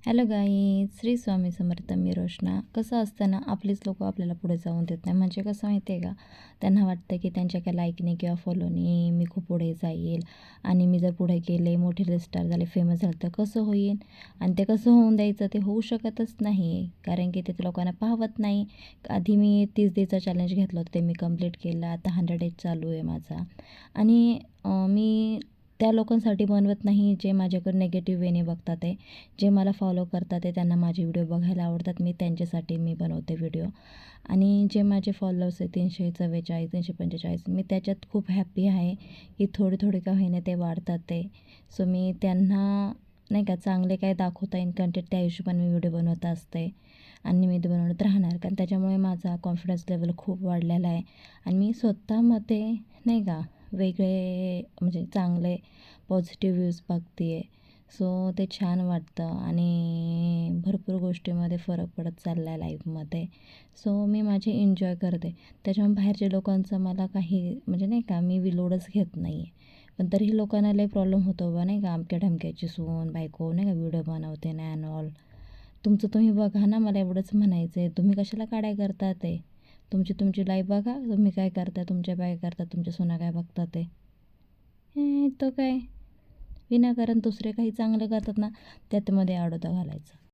Hello guys, Shri Swami Samarth. मी रोशना. कसं असतं ना, आपलीच लोक आपल्याला पुढे जाऊन देत नाही. म्हणजे कसं माहिती आहे का, त्यांना वाटतं की त्यांच्या काय लाईकने किंवा फॉलोनी मी खूप पुढे जाईल आणि मी जर पुढे गेले, मोठे स्टार झाले, फेमस झाले तर कसं होईल. आणि ते कसं होऊन द्यायचं, ते होऊ शकतच नाही. कारण की ते लोकांना पाहत नाही. आधी मी 30 डेचा चॅलेंज घेतलं होतं, ते मी कंप्लीट केलं. आता 100 डेज चालू आहे माझा. आणि मी त्या लोकांसाठी बनवत नाही जे माझ्याकडे निगेटिव्ह वेने बघतात आहे. जे मला फॉलो करतात आहे, त्यांना माझे व्हिडिओ बघायला आवडतात. मी त्यांच्यासाठी बनवते व्हिडिओ. आणि जे माझे फॉलोअर्स आहे 344, 345, मी त्याच्यात खूप हॅप्पी आहे की थोडे थोडे का होईना ते वाढतात ते. सो मी त्यांना नाही का चांगले काय दाखवता येईल कंटेंट, त्या हिशोबाने मी व्हिडिओ बनवत असते. आणि मी ते बनवत राहणार, कारण त्याच्यामुळे माझा कॉन्फिडन्स लेवल खूप वाढलेला आहे. आणि मी स्वतःमध्ये नाही का वेगळे म्हणजे चांगले पॉझिटिव्ह व्ह्यूज बघते आहे. सो ते छान वाटतं आणि भरपूर गोष्टीमध्ये फरक पडत चालला आहे लाईफमध्ये. सो मी माझे एन्जॉय करते. त्याच्यामुळे बाहेरच्या लोकांचं मला काही म्हणजे नाही का मी लोडच घेत नाही आहे. पण तरीही लोकांना लई प्रॉब्लेम होतो बा, नाही का, अमक्या ढमक्याची सून बायको नाही का व्हिडिओ बनवते नाही अँड ऑल. तुमचं तुम्ही बघा ना, मला एवढंच म्हणायचं आहे. तुम्ही कशाला काड्या करता ते? तुमची तुमची लाईफ बघा, तुम्ही काय करता, तुमच्या काय करतात, तुमच्या सुना काय बघतात ते. हे तो काय विनाकारण दुसरे काही चांगलं करतात ना, त्यातमध्ये आडोदा घालायचा.